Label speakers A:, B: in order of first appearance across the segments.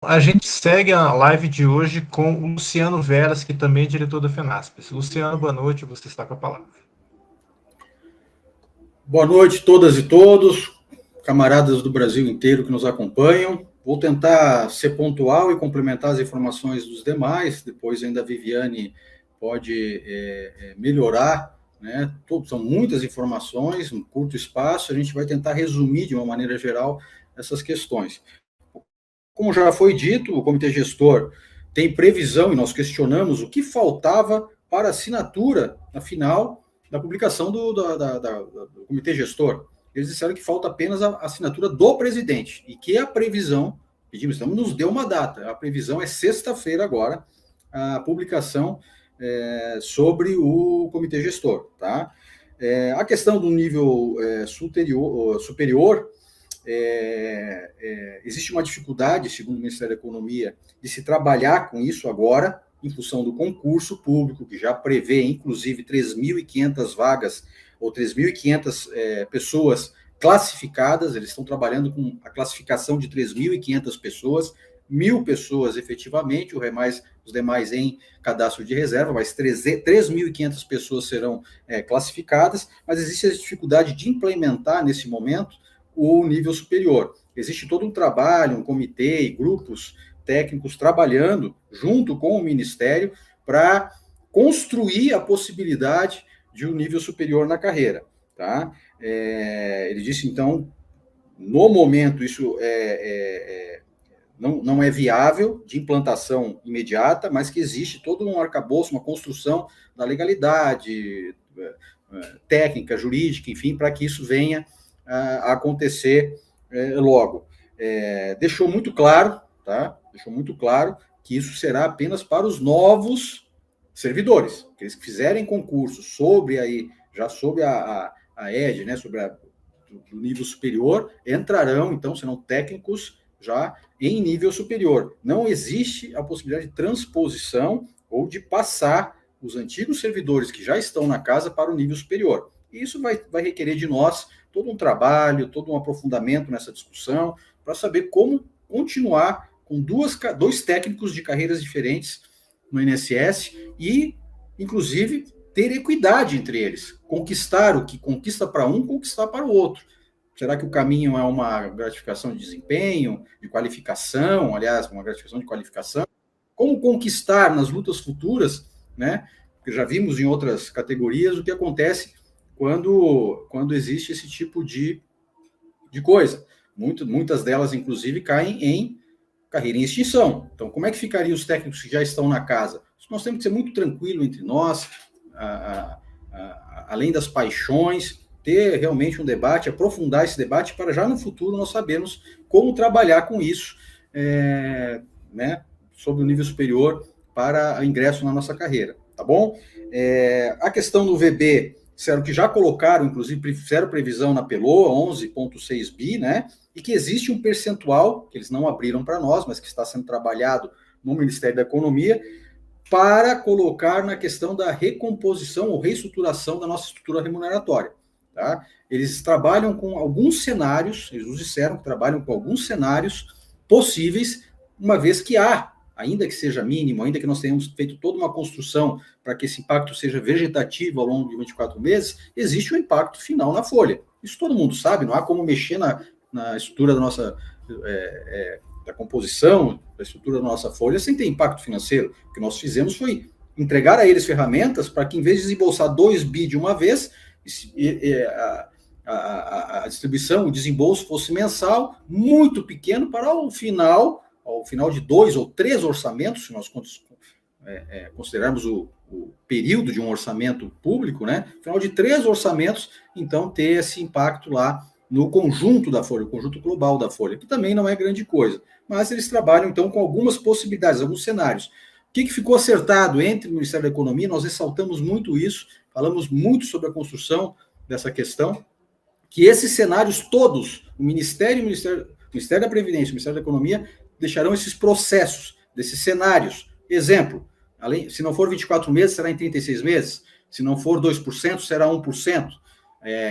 A: a gente segue a live de hoje com o Luciano Veras, que também é diretor da FENASPES. Luciano, boa noite, você está com a palavra.
B: Boa noite, todas e todos, camaradas do Brasil inteiro que nos acompanham. Vou tentar ser pontual e complementar as informações dos demais, depois ainda a Viviane pode melhorar, né? São muitas informações, um curto espaço, a gente vai tentar resumir de uma maneira geral essas questões. Como já foi dito, o Comitê Gestor tem previsão, e nós questionamos o que faltava para assinatura, na final, da publicação do Comitê Gestor. Eles disseram que falta apenas a assinatura do presidente, e que a previsão, pedimos, então nos deu uma data, a previsão é sexta-feira agora, a publicação sobre o Comitê Gestor. Tá? A questão do nível superior, existe uma dificuldade, segundo o Ministério da Economia, de se trabalhar com isso agora, em função do concurso público, que já prevê, inclusive, 3.500 vagas, ou 3.500 pessoas classificadas. Eles estão trabalhando com a classificação de 3.500 pessoas, 1.000 pessoas efetivamente, os demais em cadastro de reserva, mas 3.500 pessoas serão classificadas, mas existe a dificuldade de implementar, nesse momento, o nível superior. Existe todo um trabalho, um comitê e grupos técnicos trabalhando junto com o Ministério para construir a possibilidade de um nível superior na carreira. Tá? Ele disse, então, no momento, isso não é viável de implantação imediata, mas que existe todo um arcabouço, uma construção da legalidade, técnica, jurídica, enfim, para que isso venha a acontecer logo. Deixou muito claro, tá? Deixou muito claro que isso será apenas para os novos servidores, aqueles que fizerem concurso sobre a ED, né, sobre o nível superior, entrarão, então, serão técnicos já em nível superior. Não existe a possibilidade de transposição ou de passar os antigos servidores que já estão na casa para o nível superior. E isso vai requerer de nós todo um trabalho, todo um aprofundamento nessa discussão, para saber como continuar com dois técnicos de carreiras diferentes no INSS e, inclusive, ter equidade entre eles. Conquistar o que conquista para um, conquistar para o outro. Será que o caminho é uma gratificação de desempenho, de qualificação, aliás, uma gratificação de qualificação? Como conquistar nas lutas futuras, né? Porque já vimos em outras categorias o que acontece quando existe esse tipo de coisa. Muitas delas, inclusive, caem em carreira em extinção. Então, como é que ficariam os técnicos que já estão na casa? Nós temos que ser muito tranquilo entre nós, além das paixões, ter realmente um debate, aprofundar esse debate para já no futuro nós sabermos como trabalhar com isso, né, sobre o nível superior para ingresso na nossa carreira, tá bom? A questão do VB, disseram que já colocaram, inclusive, fizeram previsão na PELOA, 11,6 bi, né? E que existe um percentual, que eles não abriram para nós, mas que está sendo trabalhado no Ministério da Economia, para colocar na questão da recomposição ou reestruturação da nossa estrutura remuneratória. Tá? Eles trabalham com alguns cenários, eles nos disseram que trabalham com alguns cenários possíveis, uma vez que há, ainda que seja mínimo, ainda que nós tenhamos feito toda uma construção para que esse impacto seja vegetativo ao longo de 24 meses, existe um impacto final na folha. Isso todo mundo sabe, não há como mexer na estrutura da nossa da composição, da estrutura da nossa folha, sem ter impacto financeiro. O que nós fizemos foi entregar a eles ferramentas para que, em vez de desembolsar 2 bi de uma vez, a distribuição, o desembolso fosse mensal, muito pequeno, para ao final de 2 ou 3 orçamentos, se nós considerarmos o período de um orçamento público, né? No final de 3 orçamentos, então, ter esse impacto lá no conjunto da folha, o conjunto global da folha, que também não é grande coisa. Mas eles trabalham, então, com algumas possibilidades, alguns cenários. O que ficou acertado entre o Ministério da Economia? Nós ressaltamos muito isso, falamos muito sobre a construção dessa questão, que esses cenários todos, o Ministério da Previdência, o Ministério da Economia, deixarão esses processos, desses cenários. Exemplo, se não for 24 meses, será em 36 meses. Se não for 2%, será 1%.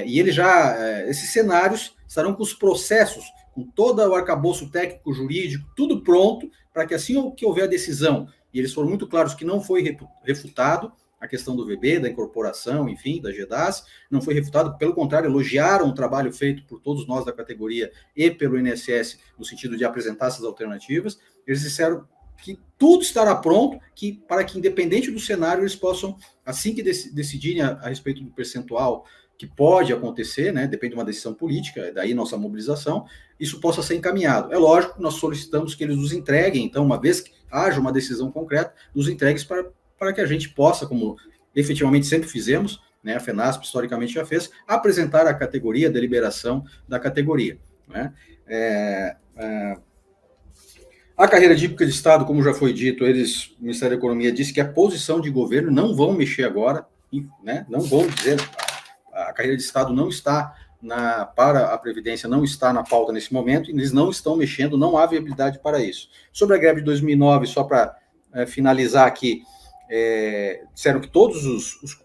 B: E esses cenários estarão com os processos, com todo o arcabouço técnico, jurídico, tudo pronto, para que assim que houver a decisão, e eles foram muito claros que não foi refutado a questão do VB, da incorporação, enfim, da GEDAS, não foi refutado, pelo contrário, elogiaram o trabalho feito por todos nós da categoria e pelo INSS, no sentido de apresentar essas alternativas. Eles disseram que tudo estará pronto para que, independente do cenário, eles possam, assim que decidirem a respeito do percentual que pode acontecer, né, depende de uma decisão política, daí nossa mobilização, isso possa ser encaminhado. É lógico que nós solicitamos que eles nos entreguem, então, uma vez que haja uma decisão concreta, nos entregues para que a gente possa, como efetivamente sempre fizemos, né, a FENASP historicamente já fez, apresentar a categoria, a deliberação da categoria. Né? A carreira típica de Estado, como já foi dito, o Ministério da Economia disse que a posição de governo não vão mexer agora, né, não vão dizer, a carreira de Estado não está para a Previdência, não está na pauta nesse momento, e eles não estão mexendo, não há viabilidade para isso. Sobre a greve de 2009, só para finalizar aqui, disseram que todos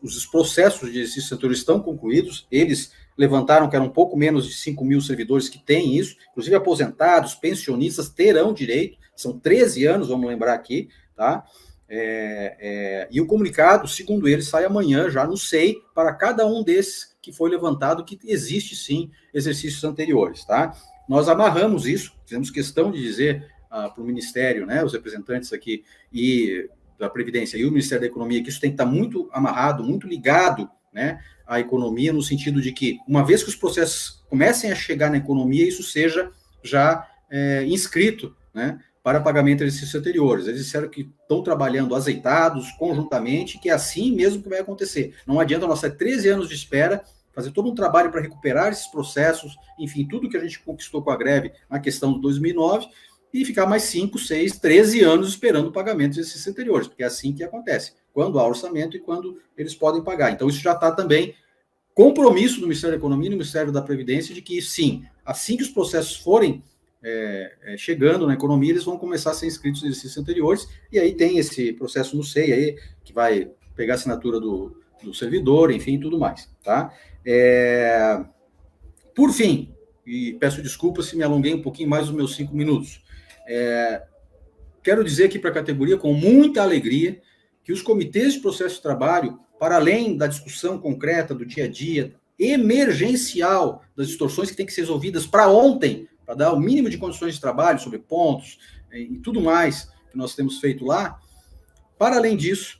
B: os processos de exercício setorial estão concluídos, eles levantaram que eram um pouco menos de 5 mil servidores que têm isso, inclusive aposentados, pensionistas terão direito, são 13 anos, vamos lembrar aqui, tá? E o comunicado, segundo eles, sai amanhã já no SEI, para cada um desses que foi levantado, que existe sim exercícios anteriores, tá? Nós amarramos isso, fizemos questão de dizer para o Ministério, né, os representantes aqui e da Previdência e o Ministério da Economia, que isso tem que estar muito amarrado, muito ligado, né, à economia, no sentido de que, uma vez que os processos comecem a chegar na economia, isso seja já inscrito, né, para pagamento de exercícios anteriores. Eles disseram que estão trabalhando azeitados, conjuntamente, que é assim mesmo que vai acontecer. Não adianta nós ter 13 anos de espera, fazer todo um trabalho para recuperar esses processos, enfim, tudo que a gente conquistou com a greve na questão de 2009, e ficar mais 5, 6, 13 anos esperando o pagamento de exercícios anteriores, porque é assim que acontece, quando há orçamento e quando eles podem pagar. Então, isso já está também compromisso do Ministério da Economia e do Ministério da Previdência de que, sim, assim que os processos forem chegando na economia, eles vão começar a ser inscritos nos exercícios anteriores, e aí tem esse processo no SEI aí, que vai pegar a assinatura do servidor, enfim, tudo mais, tá? Por fim, e peço desculpas se me alonguei um pouquinho mais dos meus 5 minutos, quero dizer aqui para a categoria, com muita alegria, que os comitês de processo de trabalho, para além da discussão concreta do dia a dia, emergencial, das distorções que têm que ser resolvidas para ontem, para dar o mínimo de condições de trabalho sobre pontos e tudo mais que nós temos feito lá, para além disso,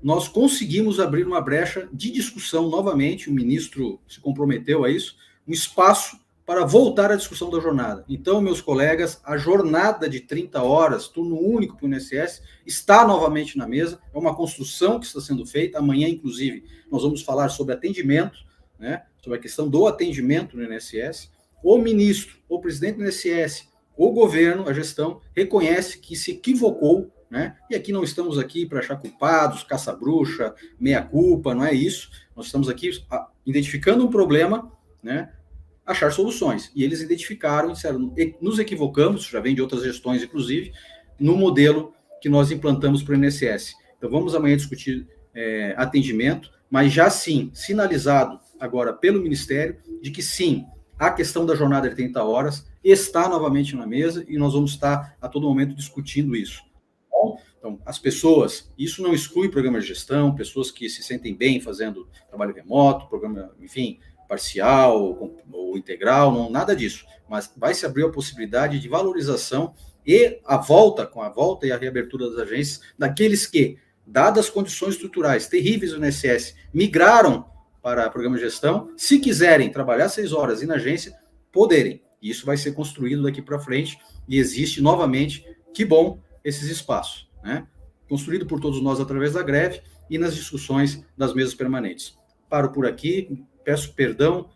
B: nós conseguimos abrir uma brecha de discussão novamente, o ministro se comprometeu a isso, um espaço para voltar à discussão da jornada. Então, meus colegas, a jornada de 30 horas, turno único para o INSS, está novamente na mesa, é uma construção que está sendo feita. Amanhã, inclusive, nós vamos falar sobre atendimento, né, sobre a questão do atendimento no INSS. O ministro, o presidente do INSS, o governo, a gestão, reconhece que se equivocou, né, e aqui não estamos aqui para achar culpados, caça-bruxa, meia-culpa, não é isso. Nós estamos aqui identificando um problema, né, achar soluções. E eles identificaram e disseram, nos equivocamos, já vem de outras gestões, inclusive, no modelo que nós implantamos para o INSS. Então, vamos amanhã discutir atendimento, mas já sim, sinalizado agora pelo Ministério, de que sim, a questão da jornada de 30 horas está novamente na mesa e nós vamos estar a todo momento discutindo isso. Então, as pessoas, isso não exclui programa de gestão, pessoas que se sentem bem fazendo trabalho remoto, programa, enfim, parcial ou integral, não, nada disso, mas vai se abrir a possibilidade de valorização e com a volta e a reabertura das agências, daqueles que, dadas as condições estruturais terríveis do INSS, migraram para programa de gestão, se quiserem trabalhar 6 horas e na agência, poderem. E isso vai ser construído daqui para frente e existe novamente, que bom, esses espaços, né? Construído por todos nós através da greve e nas discussões das mesas permanentes. Paro por aqui, peço perdão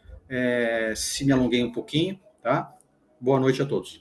B: se me alonguei um pouquinho, tá? Boa noite a todos.